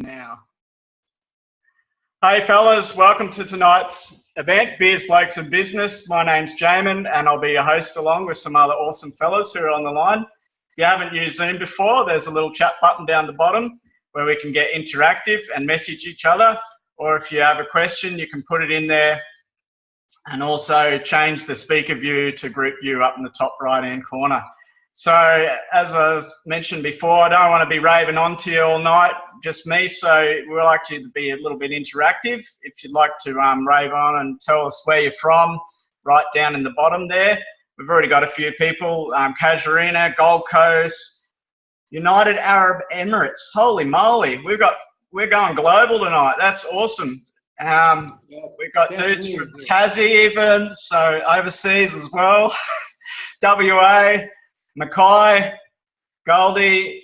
Now. Hey fellas, welcome to tonight's event, Beers, Blokes and Business. My name's Jamin and I'll be your host along with some other awesome fellas who are on the line. If you haven't used Zoom before, there's a little chat button down the bottom where we can get interactive and message each other. Or if you have a question, you can put it in there and also change the speaker view to group view up in the top right hand corner. So as I mentioned before, I don't want to be raving on to you all night, just me. So we like to be a little bit interactive. If you'd like to rave on and tell us where you're from, right down in the bottom there. We've already got a few people, Casuarina, Gold Coast, United Arab Emirates. Holy moly, we're going global tonight. That's awesome. We've got dudes from Tassie even, so overseas as well. WA. Mackay, Goldie.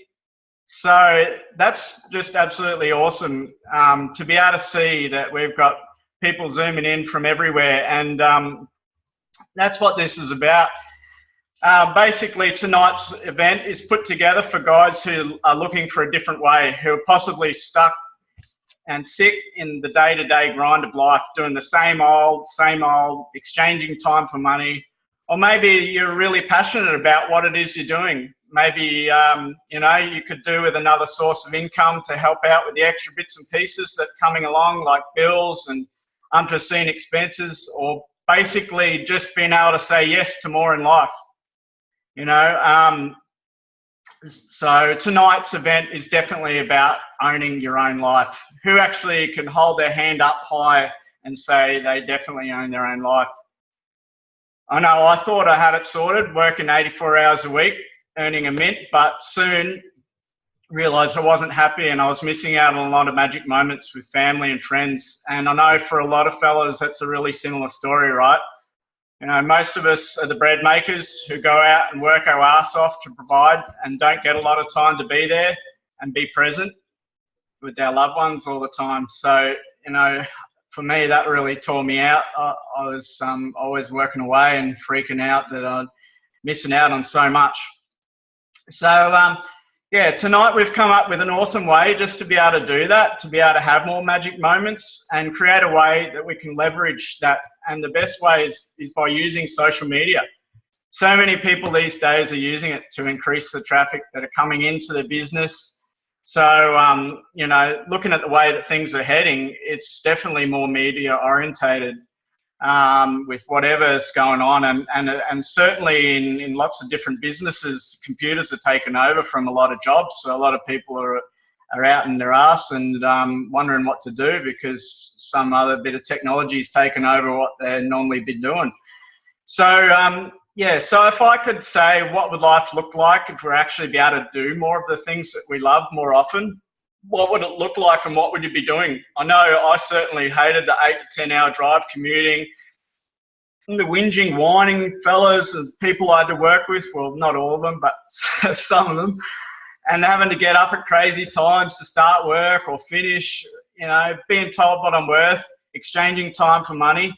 So that's just absolutely awesome to be able to see that we've got people zooming in from everywhere, and that's what this is about. Basically, tonight's event is put together for guys who are looking for a different way, who are possibly stuck and sick in the day-to-day grind of life, doing the same old, exchanging time for money. Or maybe you're really passionate about what it is you're doing. Maybe, you could do with another source of income to help out with the extra bits and pieces that are coming along, like bills and unforeseen expenses, or basically just being able to say yes to more in life. So tonight's event is definitely about owning your own life. Who actually can hold their hand up high and say they definitely own their own life? I know I thought I had it sorted, working 84 hours a week, earning a mint, but soon realised I wasn't happy and I was missing out on a lot of magic moments with family and friends. And I know for a lot of fellas, that's a really similar story, right? Most of us are the bread makers who go out and work our ass off to provide and don't get a lot of time to be there and be present with our loved ones all the time. So, for me, that really tore me out. I was always working away and freaking out that I'm missing out on so much. So, tonight we've come up with an awesome way just to be able to do that, to be able to have more magic moments and create a way that we can leverage that. And the best way is by using social media. So many people these days are using it to increase the traffic that are coming into the business. So, looking at the way that things are heading, it's definitely more media orientated with whatever's going on. And certainly in lots of different businesses, computers are taken over from a lot of jobs. So a lot of people are out in their ass and wondering what to do because some other bit of technology has taken over what they'd normally be doing. So, so if I could say what would life look like if we're actually be able to do more of the things that we love more often, what would it look like and what would you be doing? I know I certainly hated the 8 to 10 hour drive commuting, the whinging, whining fellas and people I had to work with, well, not all of them, but some of them, and having to get up at crazy times to start work or finish, being told what I'm worth, exchanging time for money.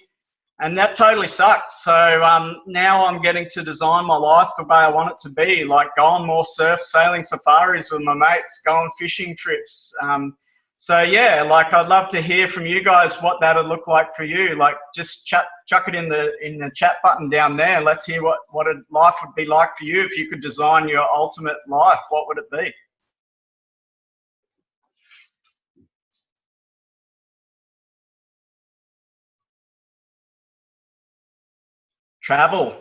And that totally sucked. So now I'm getting to design my life the way I want it to be, like go on more surf, sailing safaris with my mates, go on fishing trips. I'd love to hear from you guys what that would look like for you. Like just chuck it in the chat button down there. Let's hear what a life would be like for you if you could design your ultimate life. What would it be? Travel,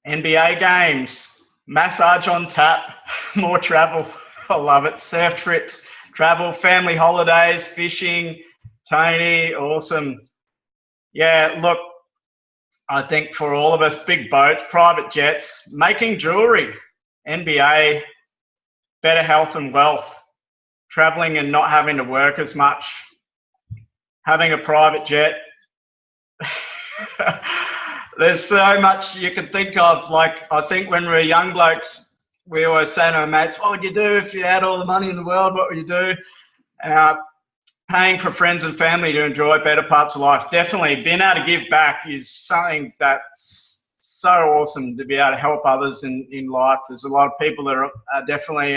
NBA games, massage on tap, more travel. I love it. Surf trips, travel, family holidays, fishing. Tony, awesome. Yeah, look, I think for all of us, big boats, private jets, making jewelry, NBA, better health and wealth, traveling and not having to work as much, having a private jet. There's so much you can think of. Like, I think when we were young blokes, we always say to our mates, what would you do if you had all the money in the world? What would you do? Paying for friends and family to enjoy better parts of life. Definitely being able to give back is something that's so awesome, to be able to help others in life. There's a lot of people that are definitely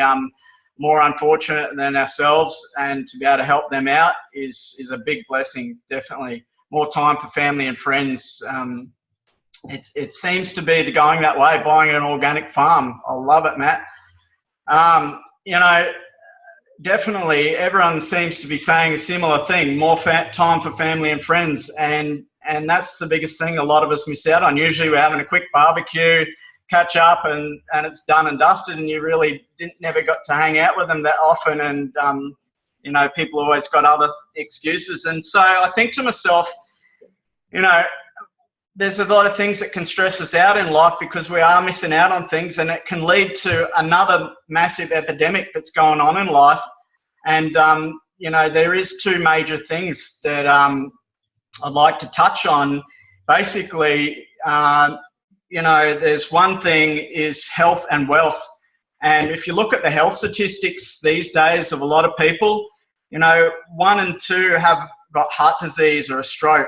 more unfortunate than ourselves, and to be able to help them out is a big blessing, definitely. More time for family and friends. It seems to be going that way, buying an organic farm. I love it, Matt. You know, definitely everyone seems to be saying a similar thing, more time for family and friends. And that's the biggest thing a lot of us miss out on. Usually we're having a quick barbecue, catch up, and it's done and dusted, and you really never got to hang out with them that often. And, you know, people always got other excuses. And so I think to myself, you know, there's a lot of things that can stress us out in life because we are missing out on things, and it can lead to another massive epidemic that's going on in life. And, you know, there is two major things that I'd like to touch on. Basically, you know, there's one thing is health and wealth. And if you look at the health statistics these days of a lot of people, you know, 1 in 2 have got heart disease or a stroke.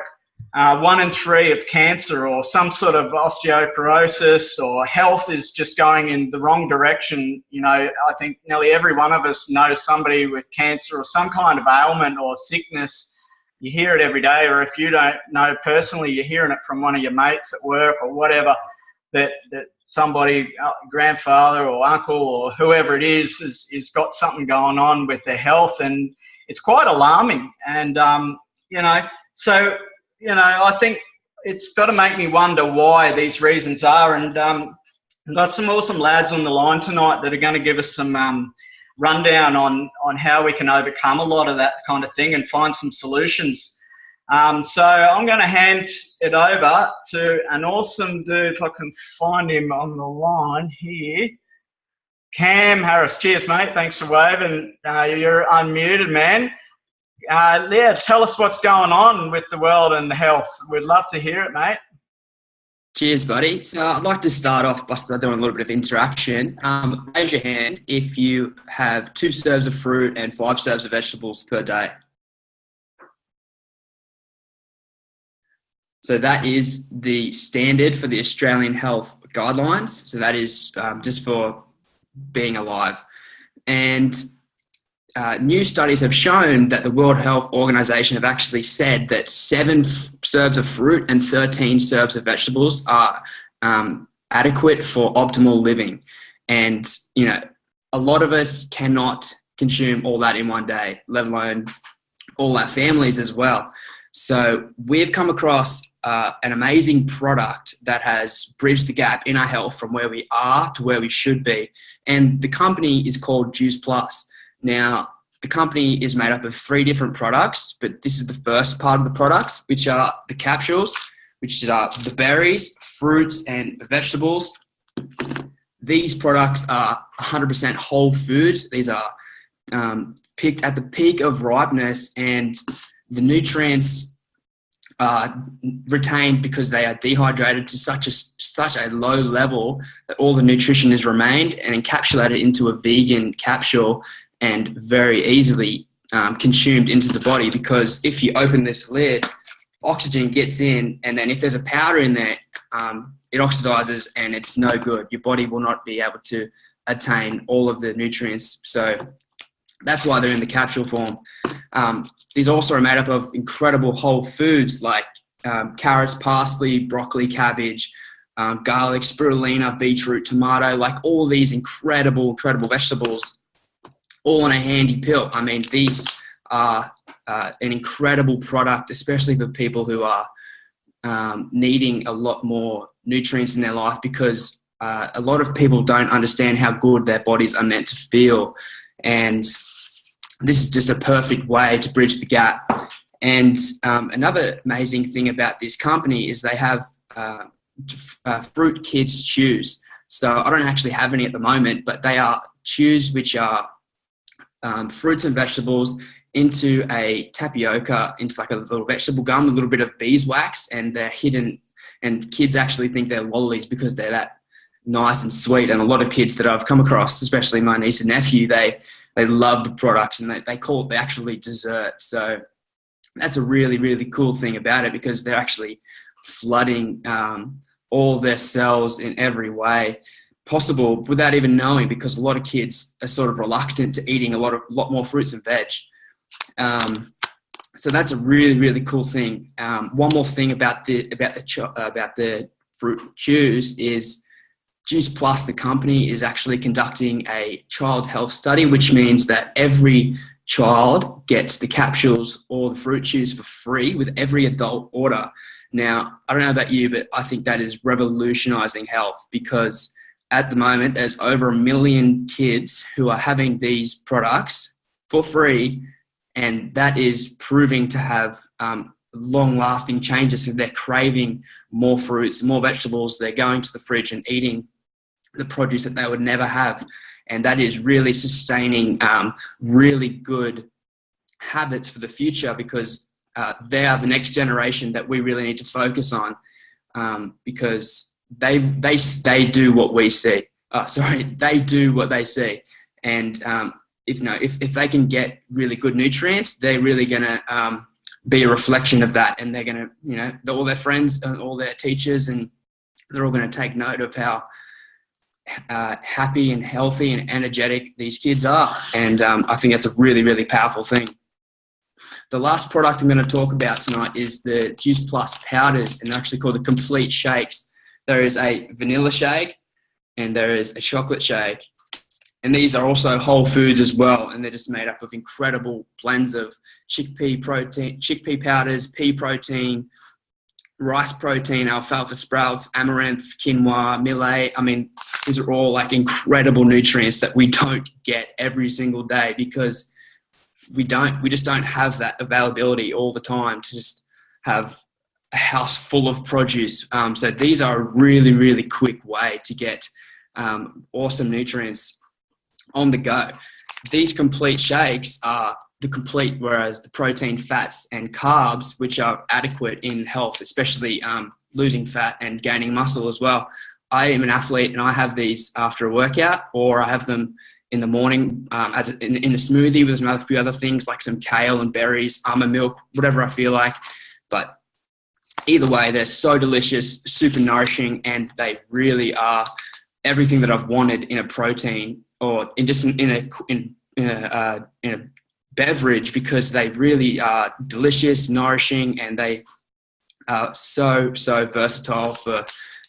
1 in 3 of cancer or some sort of osteoporosis, or health is just going in the wrong direction. You know, I think nearly every one of us knows somebody with cancer or some kind of ailment or sickness. You hear it every day, or if you don't know personally, you're hearing it from one of your mates at work or whatever, that somebody, grandfather or uncle or whoever it is got something going on with their health, and it's quite alarming. And, you know, so, you know, I think it's got to make me wonder why these reasons are. And I've got some awesome lads on the line tonight that are going to give us some rundown on how we can overcome a lot of that kind of thing and find some solutions. So I'm going to hand it over to an awesome dude, if I can find him on the line here. Cam Harris. Cheers, mate. Thanks for waving. You're unmuted, man. Yeah, tell us what's going on with the world and the health. We'd love to hear it, mate. Cheers, buddy. So I'd like to start off by doing a little bit of interaction. Raise your hand if you have 2 serves of fruit and 5 serves of vegetables per day. So that is the standard for the Australian health guidelines. So that is just for being alive. And new studies have shown that the World Health Organization have actually said that 7 serves of fruit and 13 serves of vegetables are adequate for optimal living. And, you know, a lot of us cannot consume all that in one day, let alone all our families as well. So we've come across an amazing product that has bridged the gap in our health from where we are to where we should be. And the company is called Juice Plus. Now, the company is made up of 3 different products, but this is the first part of the products, which are the capsules, which are the berries, fruits, and vegetables. These products are 100% whole foods. These are picked at the peak of ripeness, and the nutrients are retained because they are dehydrated to such a low level that all the nutrition is remained and encapsulated into a vegan capsule and very easily consumed into the body. Because if you open this lid, oxygen gets in, and then if there's a powder in there, it oxidizes and it's no good. Your body will not be able to attain all of the nutrients. So that's why they're in the capsule form. These also are made up of incredible whole foods like carrots, parsley, broccoli, cabbage, garlic, spirulina, beetroot, tomato, like all these incredible vegetables, all in a handy pill. I mean, these are an incredible product, especially for people who are needing a lot more nutrients in their life, because a lot of people don't understand how good their bodies are meant to feel. And this is just a perfect way to bridge the gap. And another amazing thing about this company is they have fruit kids chews. So I don't actually have any at the moment, but they are chews which are fruits and vegetables into a tapioca, into like a little vegetable gum, a little bit of beeswax, and they're hidden. And kids actually think they're lollies because they're that nice and sweet. And a lot of kids that I've come across, especially my niece and nephew, they love the products, and they call it actually dessert. So that's a really, really cool thing about it, because they're actually flooding all their cells in every way. possible without even knowing, because a lot of kids are sort of reluctant to eating a lot more fruits and veg. So that's a really, really cool thing. One more thing about the fruit chews is Juice Plus, the company, is actually conducting a child health study, which means that every child gets the capsules or the fruit chews for free with every adult order. Now, I don't know about you, but I think that is revolutionizing health, because at the moment there's over 1 million kids who are having these products for free, and that is proving to have long-lasting changes. So they're craving more fruits, more vegetables. They're going to the fridge and eating the produce that they would never have. And that is really sustaining really good habits for the future, because they are the next generation that we really need to focus on, because they do what we see. They do what they see. And if they can get really good nutrients, they're really going to be a reflection of that. And they're going to, all their friends and all their teachers, and they're all going to take note of how happy and healthy and energetic these kids are. And I think that's a really, really powerful thing. The last product I'm going to talk about tonight is the Juice Plus powders, and they're actually called the complete shakes. There is a vanilla shake and there is a chocolate shake. And these are also whole foods as well, and they're just made up of incredible blends of chickpea powders, pea protein, rice protein, alfalfa sprouts, amaranth, quinoa, millet. I mean, these are all like incredible nutrients that we don't get every single day, because we just don't have that availability all the time to just have a house full of produce. So these are a really, really quick way to get awesome nutrients on the go. These complete shakes are the complete, whereas the protein, fats and carbs, which are adequate in health, especially losing fat and gaining muscle as well. I am an athlete, and I have these after a workout, or I have them in the morning in a smoothie with a few other things like some kale and berries, almond milk, whatever I feel like. But either way, they're so delicious, super nourishing, and they really are everything that I've wanted in a protein, or in a beverage, because they really are delicious, nourishing, and they are so versatile for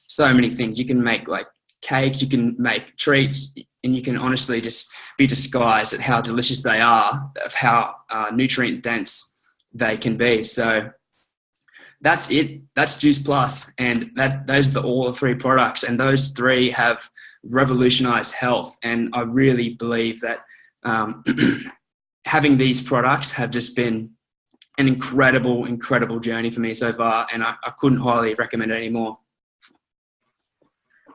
so many things. You can make like cakes, you can make treats, and you can honestly just be disguised at how delicious they are, of how nutrient dense they can be. So that's it. That's Juice Plus, and those are all the three products, and those three have revolutionized health. And I really believe that having these products have just been an incredible journey for me so far, and I couldn't highly recommend it anymore.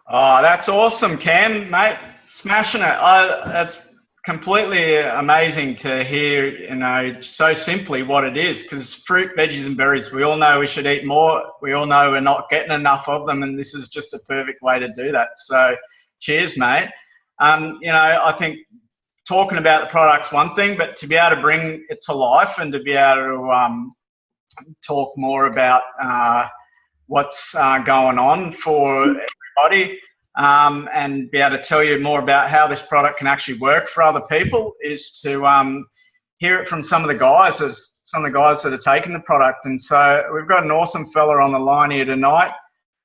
Oh, that's awesome, Cam, mate. Smashing it. That's completely amazing to hear, so simply what it is, because fruit, veggies and berries, we all know we should eat more. We all know we're not getting enough of them, and this is just a perfect way to do that. So cheers, mate. I think talking about the product's one thing, but to be able to bring it to life and to be able to talk more about what's going on for everybody, and be able to tell you more about how this product can actually work for other people, is to hear it from some of the guys that are taking the product. And so we've got an awesome fella on the line here tonight.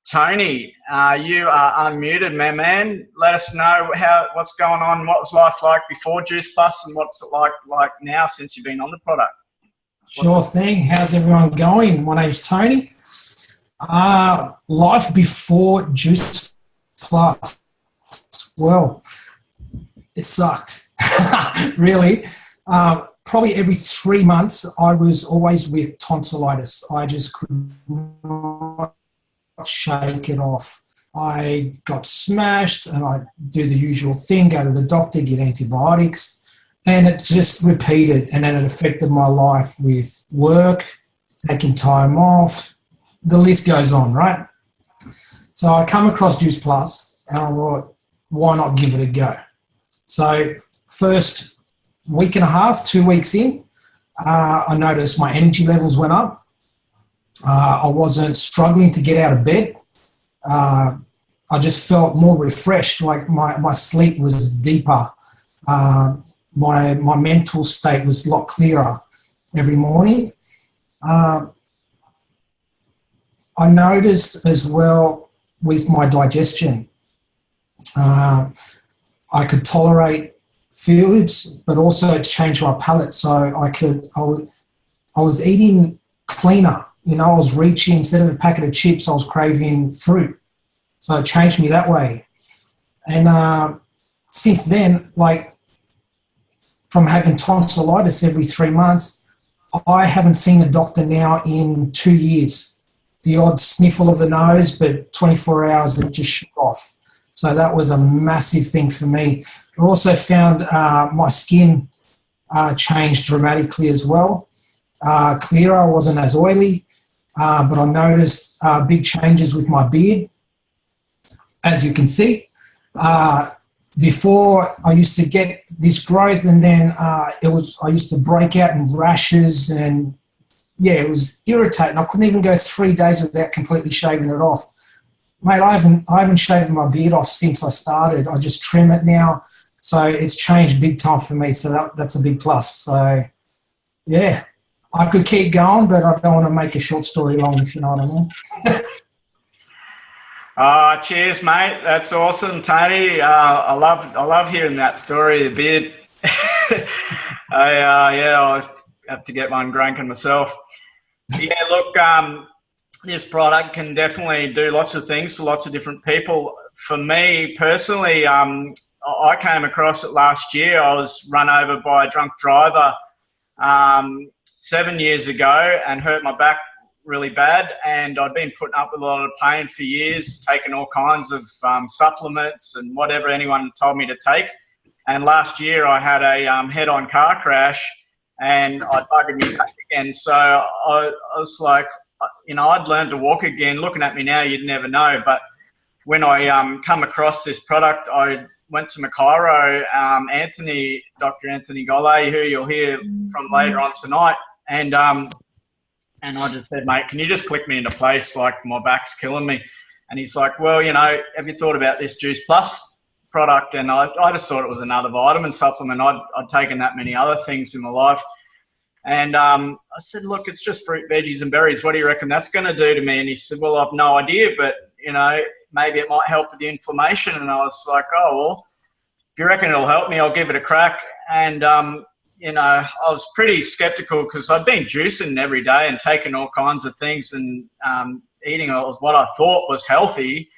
Tony, you are unmuted, my man. Let us know what's going on. What was life like before Juice Plus, and what's it like now since you've been on the product? Sure thing. How's everyone going? My name's Tony. Life before Juice Plus. Well, it sucked. Really. Probably every 3 months I was always with tonsillitis. I just could not shake it off. I got smashed, and I do the usual thing, go to the doctor, get antibiotics, and it just repeated. And then it affected my life with work, taking time off. The list goes on, right? So I come across Juice Plus, and I thought, why not give it a go? So first week and a half, 2 weeks in, I noticed my energy levels went up. I wasn't struggling to get out of bed. I just felt more refreshed. Like my sleep was deeper. My mental state was a lot clearer every morning. I noticed as well with my digestion, I could tolerate foods, but also it changed my palate. So I was eating cleaner. You know, I was reaching, instead of a packet of chips, I was craving fruit. So it changed me that way. And since then, like from having tonsillitis every 3 months, I haven't seen a doctor now in 2 years. The odd sniffle of the nose, but 24 hours it just shook off. So that was a massive thing for me. I also found my skin changed dramatically as well. Clearer, I wasn't as oily, but I noticed big changes with my beard, as you can see. Before, I used to get this growth, and then I used to break out in rashes, and yeah, it was irritating. I couldn't even go 3 days without completely shaving it off. Mate, I haven't shaven my beard off since I started. I just trim it now. So it's changed big time for me. So that's a big plus. So yeah, I could keep going, but I don't want to make a short story long, if you know what I mean. Cheers, mate. That's awesome, Tony. I love hearing that story, the beard. I have to get one grunking myself. Yeah, look, this product can definitely do lots of things to lots of different people. For me personally, I came across it last year. I was run over by a drunk driver 7 years ago and hurt my back really bad, and I'd been putting up with a lot of pain for years, taking all kinds of supplements and whatever anyone told me to take. And last year I had a head-on car crash, and I buggered me back again. So I was like, you know, I'd learned to walk again. Looking at me now, you'd never know. But when I come across this product, I went to my chiro, Dr. Anthony Golay, who you'll hear from later on tonight, and I just said, mate, can you just click me into place? Like, my back's killing me. And he's like, well, you know, have you thought about this Juice Plus product? And I just thought it was another vitamin supplement. I'd taken that many other things in my life. And I said, look, it's just fruit, veggies and berries. What do you reckon that's going to do to me? And he said, well, I've no idea, but, you know, maybe it might help with the inflammation. And I was like, oh, well, if you reckon it'll help me, I'll give it a crack. And, you know, I was pretty skeptical because I'd been juicing every day and taking all kinds of things and eating what I thought was healthy.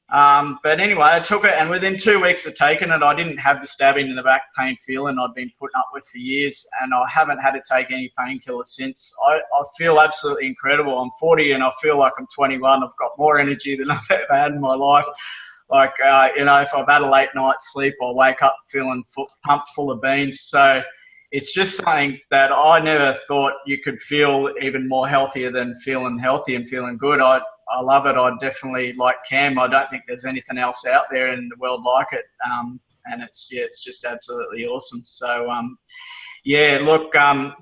But anyway, I took it, and within 2 weeks of taking it, I didn't have the stabbing in the back pain feeling I'd been putting up with for years, and I haven't had to take any painkillers since. I feel absolutely incredible. I'm 40 and I feel like I'm 21. I've got more energy than I've ever had in my life. Like, you know, if I've had a late night's sleep, I'll wake up feeling pumped full of beans. So it's just something that I never thought you could feel even more healthier than feeling healthy and feeling good. I love it. I definitely, like Cam, I don't think there's anything else out there in the world like it. And it's just absolutely awesome. So, yeah, look, I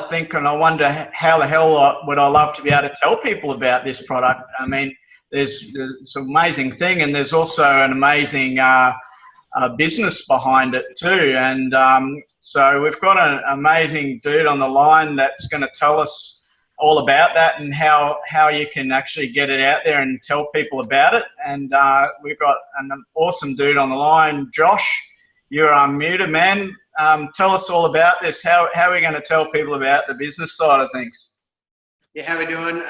think, and I wonder how the hell would I love to be able to tell people about this product. I mean, there's an amazing thing, and there's also an amazing business behind it too. And so we've got an amazing dude on the line that's going to tell us all about that and how you can actually get it out there and tell people about it. And we've got an awesome dude on the line. Josh, you're unmuted, man. Tell us all about this. How are we going to tell people about the business side of things? Yeah, how are we doing?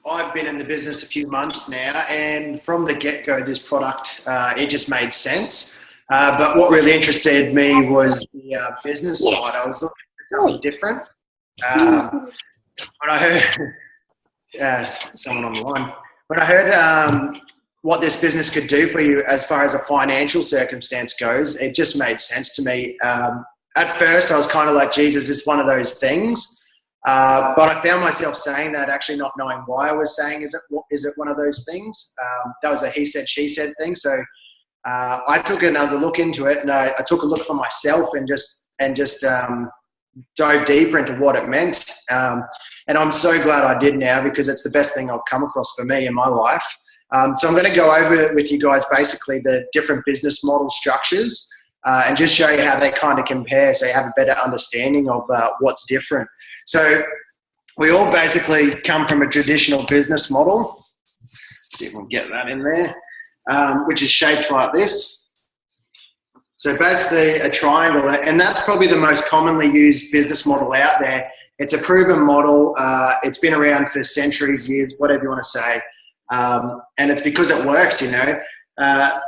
I've been in the business a few months now, and from the get-go, this product, it just made sense. But what really interested me was the business side. I was looking for something different. When I heard someone on the line, when I heard what this business could do for you as far as a financial circumstance goes, it just made sense to me. At first, I was kind of like, Jesus, is one of those things. But I found myself saying that, actually not knowing why I was saying, is it one of those things? That was a he said, she said thing. So I took another look into it, and I took a look for myself and just dove deeper into what it meant. And I'm so glad I did now, because it's the best thing I've come across for me in my life. So I'm going to go over with you guys basically the different business model structures and just show you how they kind of compare so you have a better understanding of what's different. So we all basically come from a traditional business model. Let's see if we can get that in there, which is shaped like this. So basically a triangle, and that's probably the most commonly used business model out there. It's a proven model. It's been around for centuries, years, whatever you want to say. And it's because it works, you know.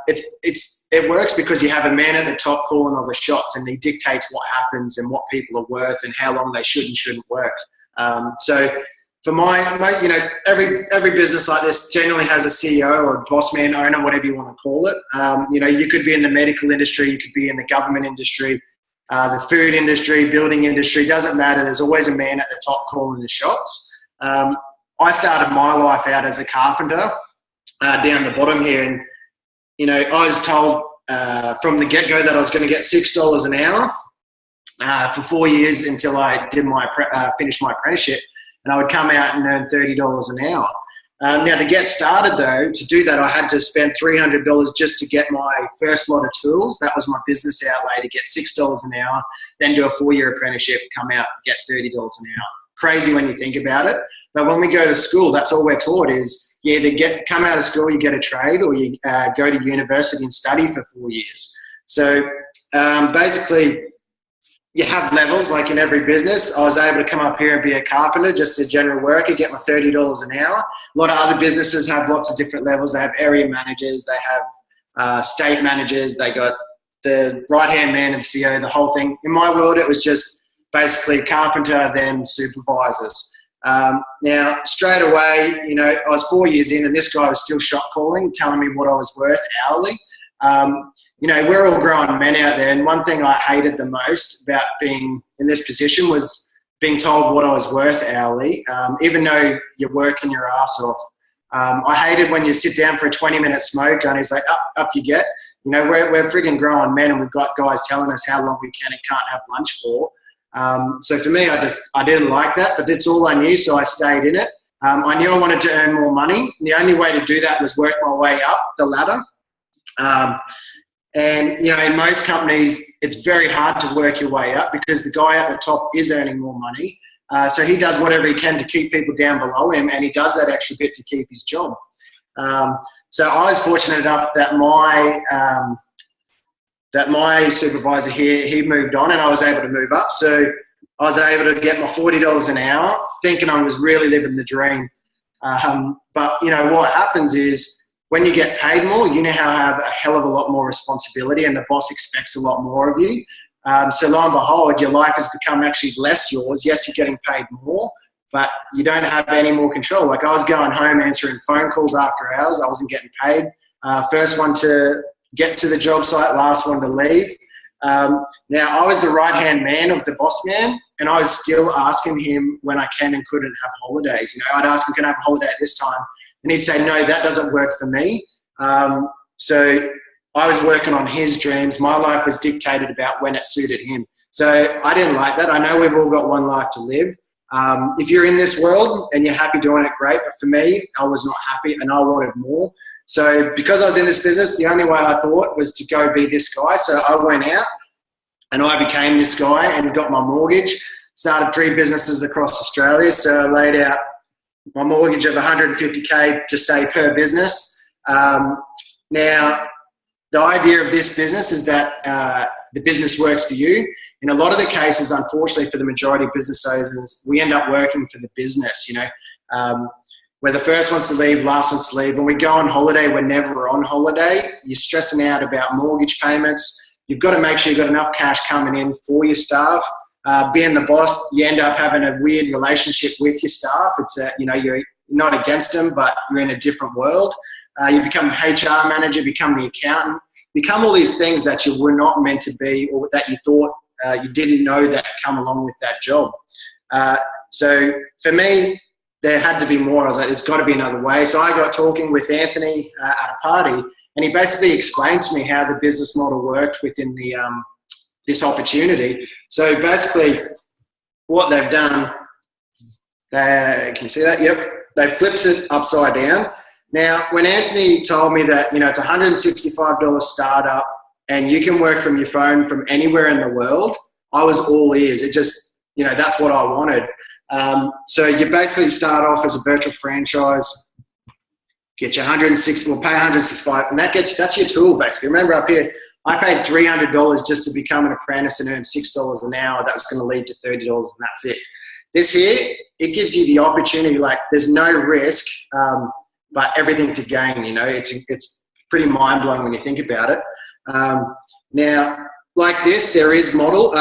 It works because you have a man at the top calling all the shots, and he dictates what happens and what people are worth and how long they should and shouldn't work. So for you know, every business like this generally has a CEO or a boss man, owner, whatever you want to call it. You know, you could be in the medical industry, you could be in the government industry, the food industry, building industry, doesn't matter. There's always a man at the top calling the shots. I started my life out as a carpenter down the bottom here, and you know, I was told from the get-go that I was going to get $6 an hour for 4 years until I did finished my apprenticeship, and I would come out and earn $30 an hour. Now, to get started though, to do that, I had to spend $300 just to get my first lot of tools. That was my business outlay, to get $6 an hour, then do a 4-year apprenticeship, come out, get $30 an hour. Crazy when you think about it. But when we go to school, that's all we're taught is you either come out of school, you get a trade, or you go to university and study for 4 years. So basically, you have levels like in every business. I was able to come up here and be a carpenter, just a general worker, get my $30 an hour. A lot of other businesses have lots of different levels. They have area managers, they have state managers, they got the right-hand man and CEO, the whole thing. In my world, it was just basically carpenter, then supervisors. Now, straight away, you know, I was 4 years in and this guy was still shot calling, telling me what I was worth hourly. You know, we're all grown men out there, and one thing I hated the most about being in this position was being told what I was worth hourly, even though you're working your ass off. I hated when you sit down for a 20-minute smoke and he's like, up you get. You know, we're frigging grown men, and we've got guys telling us how long we can and can't have lunch for. So for me, I didn't like that, but that's all I knew, so I stayed in it. I knew I wanted to earn more money, and the only way to do that was work my way up the ladder. And, you know, in most companies, it's very hard to work your way up because the guy at the top is earning more money. So he does whatever he can to keep people down below him, and he does that extra bit to keep his job. So I was fortunate enough that my supervisor here, he moved on and I was able to move up. So I was able to get my $40 an hour, thinking I was really living the dream. But, you know, what happens is when you get paid more, you now have a hell of a lot more responsibility, and the boss expects a lot more of you. So lo and behold, your life has become actually less yours. Yes, you're getting paid more, but you don't have any more control. Like I was going home answering phone calls after hours. I wasn't getting paid. First one to get to the job site, last one to leave. Now, I was the right-hand man of the boss man, and I was still asking him when I can and couldn't have holidays. You know, I'd ask him, can I have a holiday at this time? And he'd say, no, that doesn't work for me. So I was working on his dreams. My life was dictated about when it suited him. So I didn't like that. I know we've all got one life to live. If you're in this world and you're happy doing it, great. But for me, I was not happy and I wanted more. So because I was in this business, the only way I thought was to go be this guy. So I went out and I became this guy and got my mortgage, started 3 businesses across Australia. So I laid out my mortgage of $150K to say per business. Now, the idea of this business is that the business works for you. In a lot of the cases, unfortunately, for the majority of business owners, we end up working for the business, you know. We're the first ones to leave, last ones to leave. When we go on holiday, we're never on holiday. You're stressing out about mortgage payments. You've got to make sure you've got enough cash coming in for your staff. Being the boss, you end up having a weird relationship with your staff. It's you know, you're not against them, but you're in a different world. You become HR manager, become the accountant, become all these things that you were not meant to be, or that you thought you didn't know that come along with that job. So for me, there had to be more. I was like, there's got to be another way. So I got talking with Anthony at a party, and he basically explained to me how the business model worked within the this opportunity. So basically, what they've done, can you see that? Yep, they flipped it upside down. Now, when Anthony told me that, it's $165 startup and you can work from your phone from anywhere in the world, I was all ears. It just, that's what I wanted. So you basically start off as a virtual franchise, get you we'll pay 165, and that's your tool basically. Remember up here, I paid $300 just to become an apprentice and earn $6 an hour. That was going to lead to $30 and that's it. This here, it gives you the opportunity, like there's no risk, but everything to gain, it's pretty mind blowing when you think about it. Now, like this, there is levels,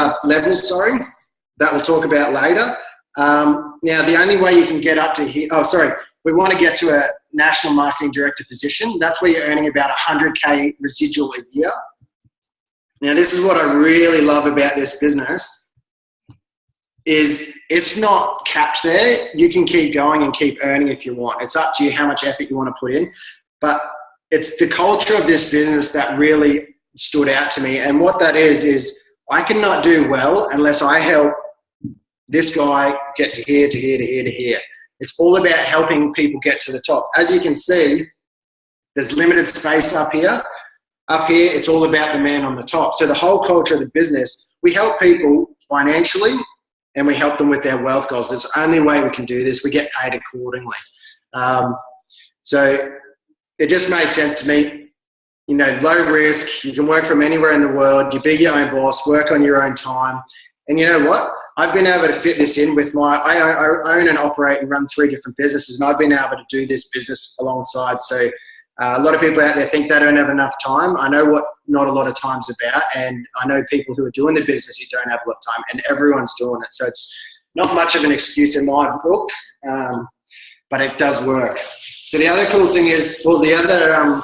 that we'll talk about later. Now, the only way you can get up to here, we want to get to a national marketing director position. That's where you're earning about 100K residual a year. Now, this is what I really love about this business is it's not capped there. You can keep going and keep earning if you want. It's up to you how much effort you want to put in. But it's the culture of this business that really stood out to me. And what that is I cannot do well unless I help this guy get to here, to here, to here, to here. It's all about helping people get to the top. As you can see, there's limited space up here. Up here, it's all about the man on the top. So the whole culture of the business, we help people financially and we help them with their wealth goals. It's the only way we can do this. We get paid accordingly. So it just made sense to me. Low risk. You can work from anywhere in the world. You be your own boss, work on your own time. And you know what? I've been able to fit this in with I own and operate and run 3 different businesses, and I've been able to do this business alongside. So a lot of people out there think they don't have enough time. I know what not a lot of time's about, and I know people who are doing the business who don't have a lot of time, and everyone's doing it. So it's not much of an excuse in my book, but it does work. So the other cool thing is, the other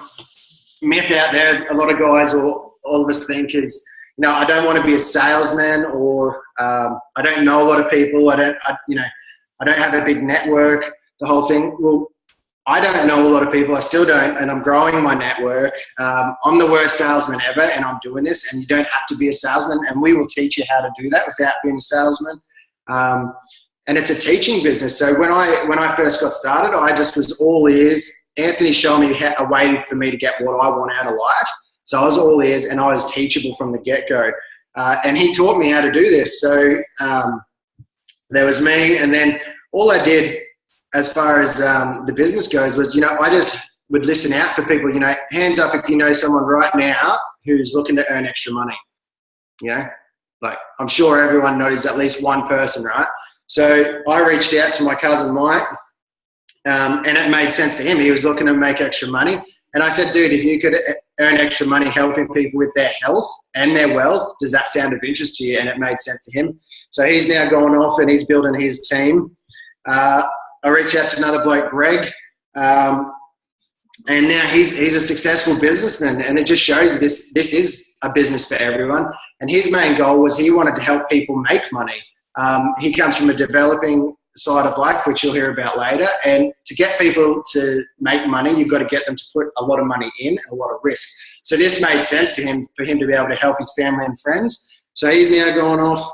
myth out there, a lot of guys or all of us think is, I don't want to be a salesman, or I don't know a lot of people. I don't have a big network, the whole thing. Well, I don't know a lot of people. I still don't, and I'm growing my network. I'm the worst salesman ever, and I'm doing this, and you don't have to be a salesman, and we will teach you how to do that without being a salesman. And it's a teaching business. So when I first got started, I just was all ears. Anthony showed me a way for me to get what I want out of life. So I was all ears, and I was teachable from the get-go. And he taught me how to do this. So there was me, and then all I did as far as the business goes was, I just would listen out for people, hands up if you know someone right now who's looking to earn extra money. Like I'm sure everyone knows at least one person, right? So I reached out to my cousin Mike, and it made sense to him. He was looking to make extra money. And I said, dude, if you could earn extra money helping people with their health and their wealth, does that sound of interest to you? And it made sense to him. So he's now gone off and he's building his team. I reached out to another bloke, Greg, and now he's a successful businessman. And it just shows this is a business for everyone. And his main goal was he wanted to help people make money. He comes from a developing side of life, which you'll hear about later. And to get people to make money, you've got to get them to put a lot of money in, a lot of risk. So this made sense to him, for him to be able to help his family and friends. So he's now gone off,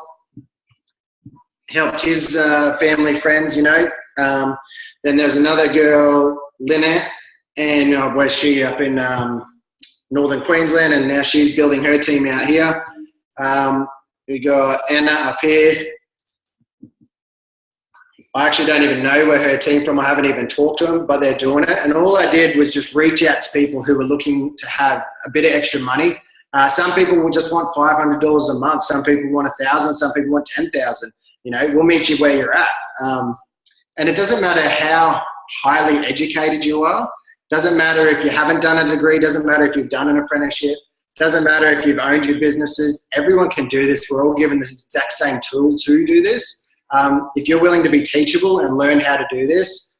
helped his family, friends, Then there's another girl, Lynette, and where's she? Up in northern Queensland, and now she's building her team out here. We got Anna up here. I actually don't even know where her team from. I haven't even talked to them, but they're doing it. And all I did was just reach out to people who were looking to have a bit of extra money. Some people will just want $500 a month. Some people want $1,000. Some people want $10,000. We'll meet you where you're at. And it doesn't matter how highly educated you are. Doesn't matter if you haven't done a degree. Doesn't matter if you've done an apprenticeship. Doesn't matter if you've owned your businesses. Everyone can do this. We're all given the exact same tool to do this. If you're willing to be teachable and learn how to do this,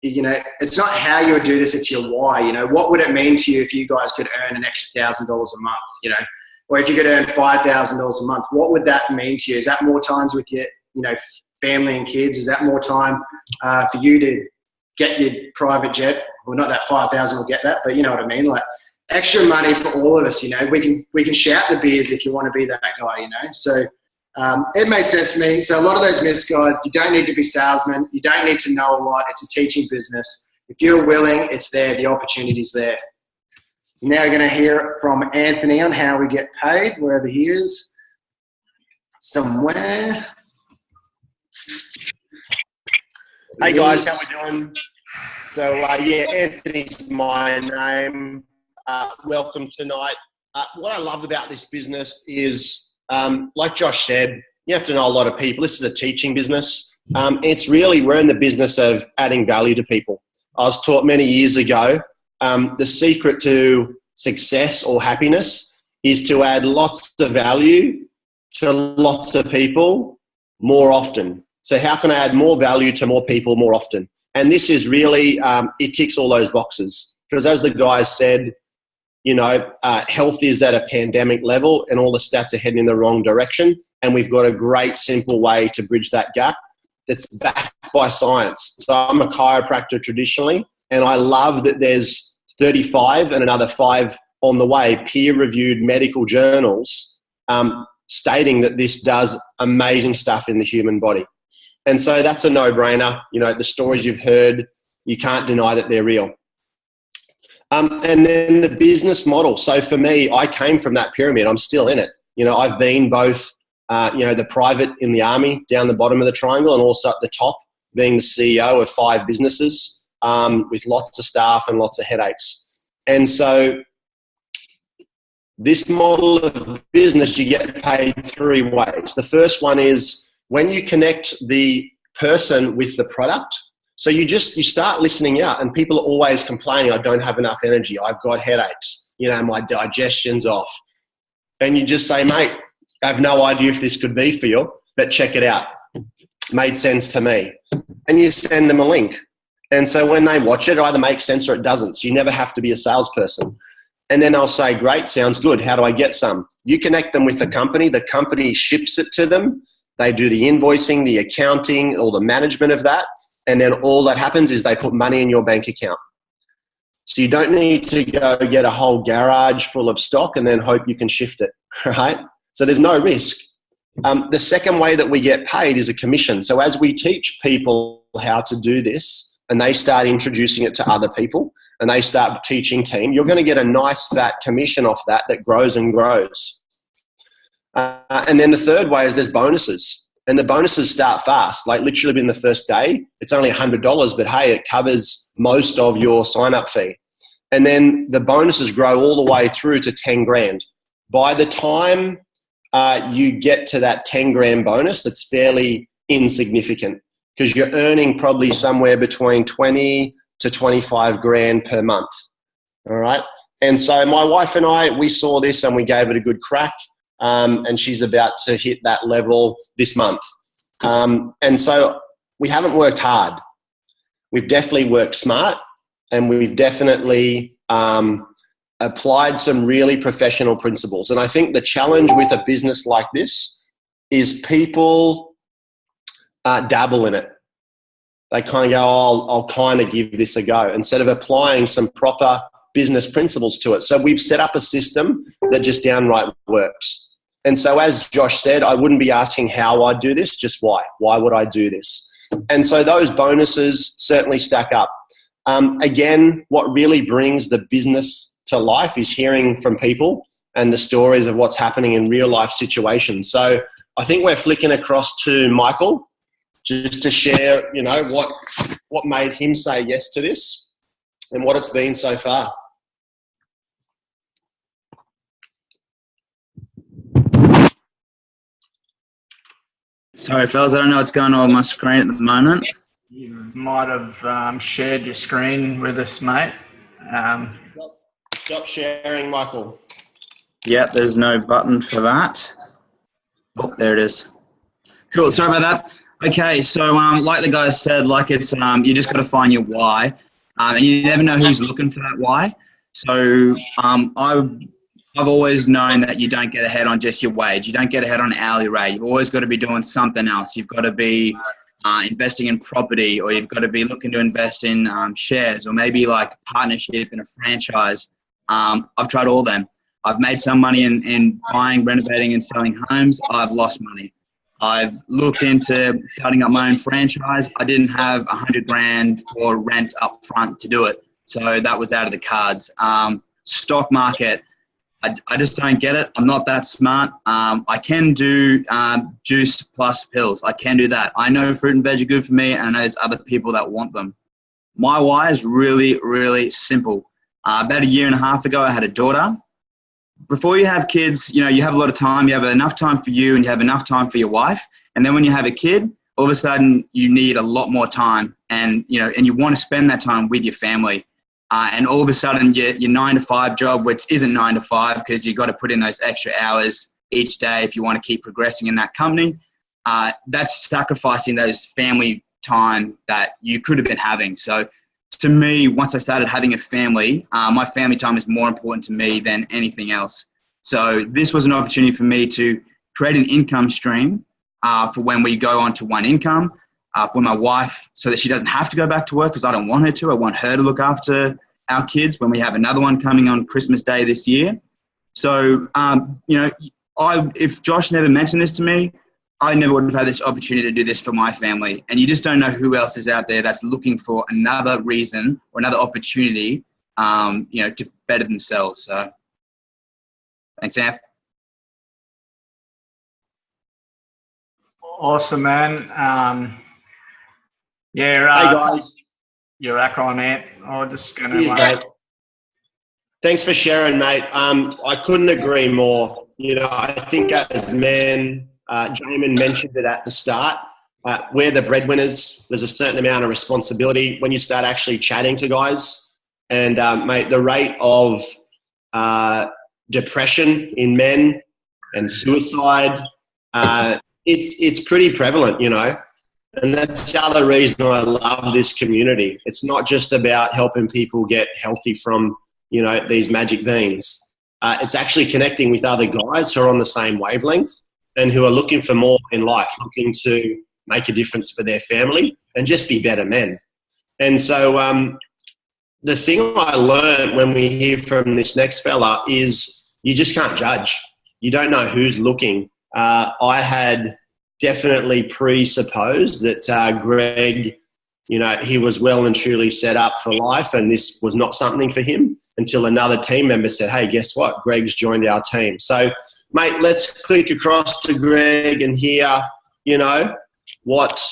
it's not how you would do this, it's your why. What would it mean to you if you guys could earn an extra $1,000 a month, or if you could earn $5,000 a month? What would that mean to you? Is that more times with your, family and kids? Is that more time for you to get your private jet? Well, not that 5,000 will get that, but you know what I mean? Like extra money for all of us, we can shout the beers if you want to be that guy, So it made sense to me. So a lot of those myths, guys, you don't need to be salesmen. You don't need to know a lot. It's a teaching business. If you're willing, it's there. The opportunity's there. So now we're going to hear from Anthony on how we get paid, wherever he is. Somewhere. Hey guys, how we doing? So yeah, Anthony's my name. Welcome tonight. What I love about this business is, like Josh said, you have to know a lot of people. This is a teaching business. We're in the business of adding value to people. I was taught many years ago, the secret to success or happiness is to add lots of value to lots of people more often. So how can I add more value to more people more often? And this is really, it ticks all those boxes. Because as the guys said, health is at a pandemic level and all the stats are heading in the wrong direction. And we've got a great, simple way to bridge that gap that's backed by science. So I'm a chiropractor traditionally, and I love that there's 35 and another 5 on the way, peer-reviewed medical journals stating that this does amazing stuff in the human body. And so that's a no-brainer. The stories you've heard, you can't deny that they're real. And then the business model. So for me, I came from that pyramid. I'm still in it. I've been both, the private in the army down the bottom of the triangle and also at the top being the CEO of 5 businesses with lots of staff and lots of headaches. And so this model of business, you get paid 3 ways. The first one is when you connect the person with the product. So you start listening out, and people are always complaining, I don't have enough energy, I've got headaches, my digestion's off. And you just say, mate, I have no idea if this could be for you, but check it out. Made sense to me. And you send them a link. And so when they watch it, it either makes sense or it doesn't. So you never have to be a salesperson. And then they'll say, great, sounds good. How do I get some? You connect them with the company ships it to them. They do the invoicing, the accounting, all the management of that. And then all that happens is they put money in your bank account. So you don't need to go get a whole garage full of stock and then hope you can shift it, right? So there's no risk. The second way that we get paid is a commission. So as we teach people how to do this and they start introducing it to other people and they start teaching team, you're going to get a nice fat commission off that grows and grows. And then the third way is there's bonuses. And the bonuses start fast, like literally within the first day. It's only $100, but hey, it covers most of your sign-up fee. And then the bonuses grow all the way through to 10 grand. By the time you get to that 10 grand bonus, that's fairly insignificant because you're earning probably somewhere between 20 to 25 grand per month. All right. And so my wife and I, we saw this and we gave it a good crack. And she's about to hit that level this month. And so we haven't worked hard. We've definitely worked smart, and we've definitely applied some really professional principles. And I think the challenge with a business like this is people dabble in it. They kind of go, oh, I'll kind of give this a go, instead of applying some proper business principles to it. So we've set up a system that just downright works. And so as Josh said, I wouldn't be asking how I do this, just why. Why would I do this? And so those bonuses certainly stack up. Again, what really brings the business to life is hearing from people and the stories of what's happening in real life situations. So I think we're flicking across to Michael just to share, what made him say yes to this and what it's been so far. Sorry, fellas, I don't know what's going on with my screen at the moment. You might have shared your screen with us, mate. Stop sharing, Michael. Yep, there's no button for that. Oh, there it is. Cool, sorry about that. Okay, so like the guys said, it's you just got to find your why, and you never know who's looking for that why. So I've always known that you don't get ahead on just your wage. You don't get ahead on hourly rate. You've always got to be doing something else. You've got to be investing in property, or you've got to be looking to invest in shares, or maybe like partnership in a franchise. I've tried all of them. I've made some money in buying, renovating and selling homes. I've lost money. I've looked into starting up my own franchise. I didn't have 100 grand for rent up front to do it. So that was out of the cards. Stock market, I just don't get it. I'm not that smart. I can do juice plus pills. I can do that. I know fruit and veg are good for me, and I know there's other people that want them. My why is really, really simple. About a year and a half ago, I had a daughter. Before you have kids, you know, you have a lot of time. You have enough time for you and you have enough time for your wife. And then when you have a kid, all of a sudden you need a lot more time, and, you know, and you want to spend that time with your family. And all of a sudden your 9-to-5 job, which isn't 9 to 5 because you've got to put in those extra hours each day if you want to keep progressing in that company, that's sacrificing those family time that you could have been having. So to me, once I started having a family, my family time is more important to me than anything else. So this was an opportunity for me to create an income stream for when we go on to one income, for my wife, so that she doesn't have to go back to work, because I don't want her to. I want her to look after our kids when we have another one coming on Christmas Day this year. So, you know, if Josh never mentioned this to me, I never would have had this opportunity to do this for my family. And you just don't know who else is out there that's looking for another reason or another opportunity, you know, to better themselves. So thanks, Anth. Awesome, man. Yeah, hey guys. You're back on, Ant. I'm just going to... Mate. Thanks for sharing, mate. I couldn't agree more. You know, I think as men, Jamin mentioned it at the start, we're the breadwinners. There's a certain amount of responsibility when you start actually chatting to guys. And, mate, the rate of depression in men and suicide, it's pretty prevalent, you know. And that's the other reason I love this community. It's not just about helping people get healthy from, you know, these magic beans. It's actually connecting with other guys who are on the same wavelength and who are looking for more in life, looking to make a difference for their family and just be better men. And so the thing I learned when we hear from this next fella is you just can't judge. You don't know who's looking. I had definitely presupposed that Greg, you know, he was well and truly set up for life and this was not something for him until another team member said, hey, guess what? Greg's joined our team. So, mate, let's click across to Greg and hear, you know, what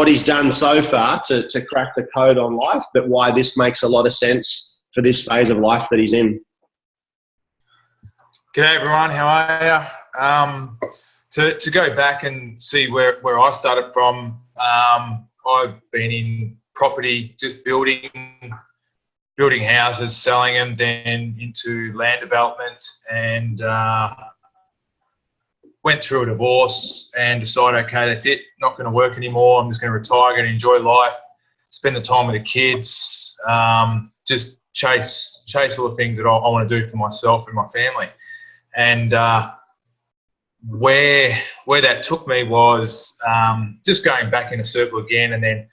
he's done so far to crack the code on life, but why this makes a lot of sense for this phase of life that he's in. G'day, everyone. How are you? To go back and see where I started from, I've been in property, just building houses, selling them, then into land development, and went through a divorce and decided, okay, that's it, not going to work anymore. I'm just going to retire, going to enjoy life, spend the time with the kids, just chase all the things that I want to do for myself and my family. And where that took me was just going back in a circle again, and then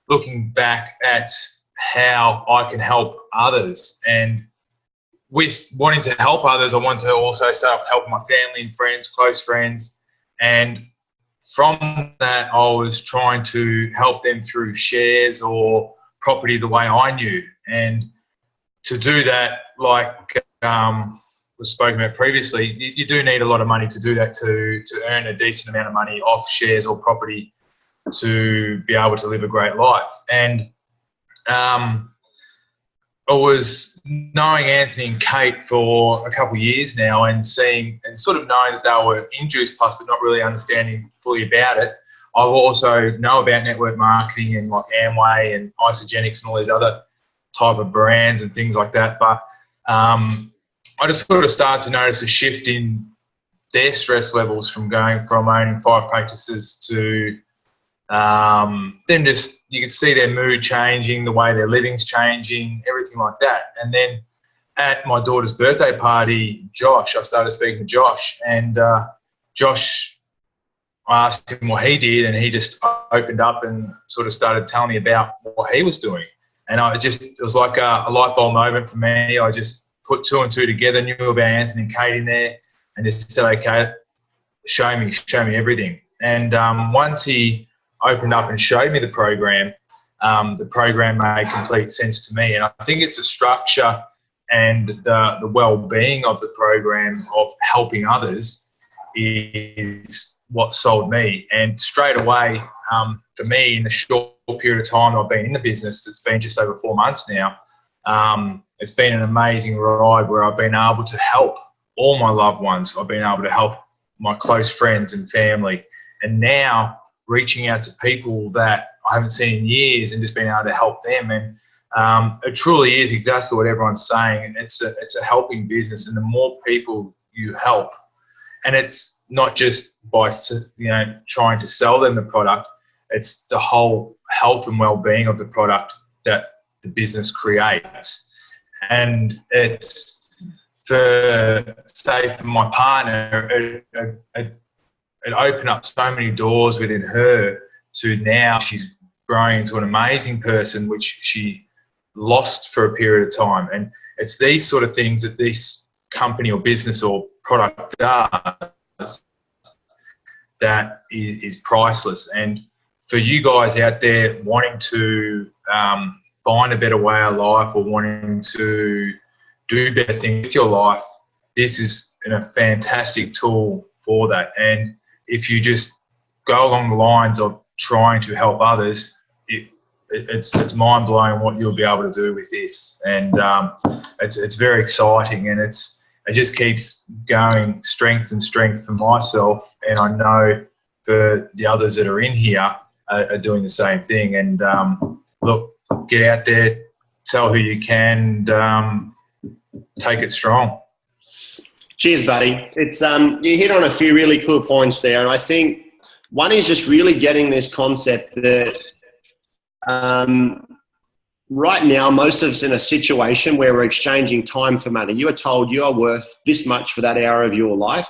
looking back at how I can help others. And with wanting to help others, I want to also start helping my family and friends, close friends. And from that, I was trying to help them through shares or property the way I knew. And to do that, like was spoken about previously, you do need a lot of money to do that, to earn a decent amount of money off shares or property to be able to live a great life. And I was knowing Anthony and Kate for a couple of years now, and seeing and sort of knowing that they were in Juice Plus but not really understanding fully about it. I also know about network marketing and like Amway and Isogenics and all these other type of brands and things like that. But I just sort of started to notice a shift in their stress levels from going from owning 5 practices to them just, you could see their mood changing, the way their living's changing, everything like that. And then at my daughter's birthday party, I started speaking to Josh, and Josh, I asked him what he did, and he just opened up and sort of started telling me about what he was doing. And it was like a light bulb moment for me. I just put 2 and 2 together, knew about Anthony and Kate in there, and just said, okay, show me everything. And once he opened up and showed me the program made complete sense to me. And I think it's a structure and the well-being of the program of helping others is what sold me. And straight away, for me, in the short period of time I've been in the business, it's been just over 4 months now, it's been an amazing ride where I've been able to help all my loved ones. I've been able to help my close friends and family. And now reaching out to people that I haven't seen in years and just being able to help them. And it truly is exactly what everyone's saying. It's a helping business, and the more people you help, and it's not just by trying to sell them the product, it's the whole health and well-being of the product that the business creates. And it's for my partner, it opened up so many doors within her to now she's growing into an amazing person, which she lost for a period of time. And it's these sort of things that this company or business or product does that is priceless. And for you guys out there wanting to find a better way of life or wanting to do better things with your life, this is a fantastic tool for that. And if you just go along the lines of trying to help others, it's mind-blowing what you'll be able to do with this. And it's very exciting, and it just keeps going strength and strength for myself, and I know for the others that are in here are doing the same thing. And look, get out there, tell who you can, take it strong. Cheers, buddy. It's you hit on a few really cool points there, and I think one is just really getting this concept that right now most of us in a situation where we're exchanging time for money. You are told you are worth this much for that hour of your life,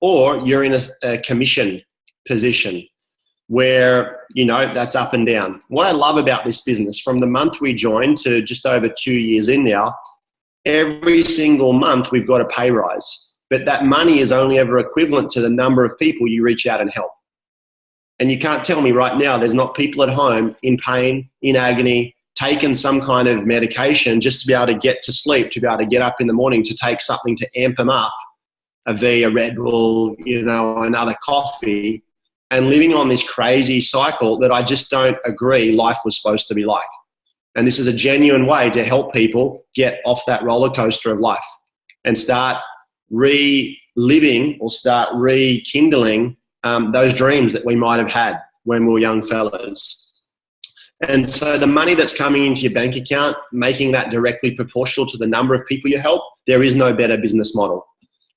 or you're in a commission position where, that's up and down. What I love about this business, from the month we joined to just over 2 years in now, every single month we've got a pay rise, but that money is only ever equivalent to the number of people you reach out and help. And you can't tell me right now there's not people at home in pain, in agony, taking some kind of medication just to be able to get to sleep, to be able to get up in the morning, to take something to amp them up, a Red Bull, another coffee, and living on this crazy cycle that I just don't agree life was supposed to be like. And this is a genuine way to help people get off that roller coaster of life and start reliving or start rekindling those dreams that we might have had when we were young fellas. And so the money that's coming into your bank account, making that directly proportional to the number of people you help, there is no better business model.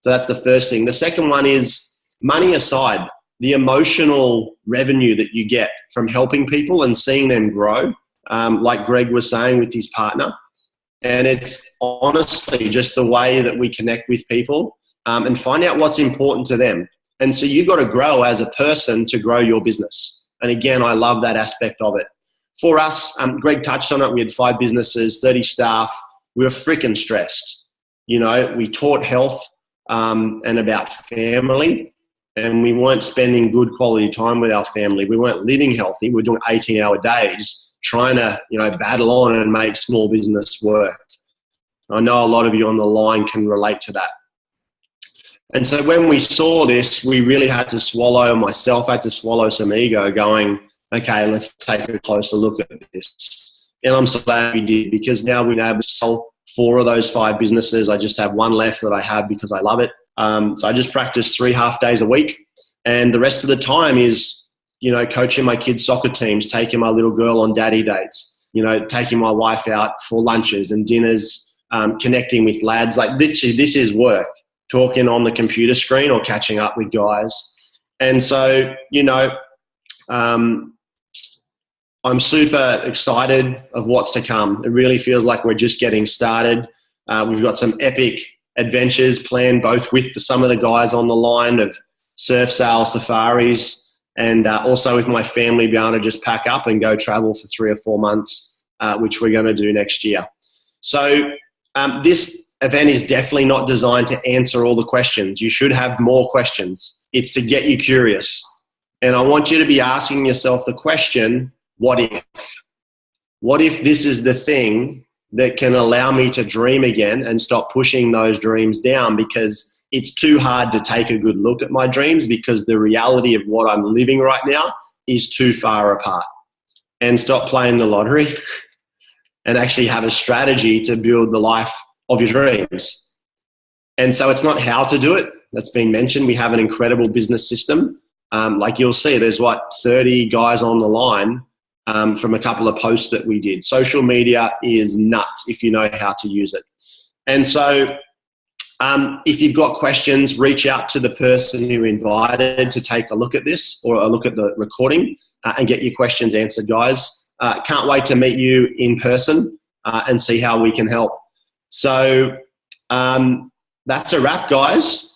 So that's the first thing. The second one is, money aside, the emotional revenue that you get from helping people and seeing them grow, like Greg was saying with his partner. And it's honestly just the way that we connect with people and find out what's important to them. And so you've got to grow as a person to grow your business. And again, I love that aspect of it. For us, Greg touched on it. We had 5 businesses, 30 staff. We were freaking stressed. We taught health and about family, and we weren't spending good quality time with our family. We weren't living healthy. We were doing 18-hour days, trying to, battle on and make small business work. I know a lot of you on the line can relate to that. And so when we saw this, we really had to swallow, myself had to swallow some ego, going, okay, let's take a closer look at this. And I'm so glad we did, because now we're able to sell 4 of those 5 businesses. I just have 1 left that I have because I love it. So I just practice 3 half days a week. And the rest of the time is, coaching my kids' soccer teams, taking my little girl on daddy dates, taking my wife out for lunches and dinners, connecting with lads. Like, literally, this is work, talking on the computer screen or catching up with guys. And so, I'm super excited of what's to come. It really feels like we're just getting started. We've got some epic adventures planned, both with some of the guys on the line of surf sail safaris, and also with my family, be able to just pack up and go travel for 3 or 4 months, which we're going to do next year. So this event is definitely not designed to answer all the questions. You should have more questions. It's to get you curious. And I want you to be asking yourself the question, what if? What if this is the thing that can allow me to dream again and stop pushing those dreams down, because it's too hard to take a good look at my dreams because the reality of what I'm living right now is too far apart. And stop playing the lottery and actually have a strategy to build the life of your dreams. And so it's not how to do it. That's been mentioned. We have an incredible business system. Like you'll see, there's 30 guys on the line from a couple of posts that we did. Social media is nuts if you know how to use it. And so if you've got questions, reach out to the person who invited to take a look at this or a look at the recording and get your questions answered, guys. Can't wait to meet you in person and see how we can help. So that's a wrap, guys.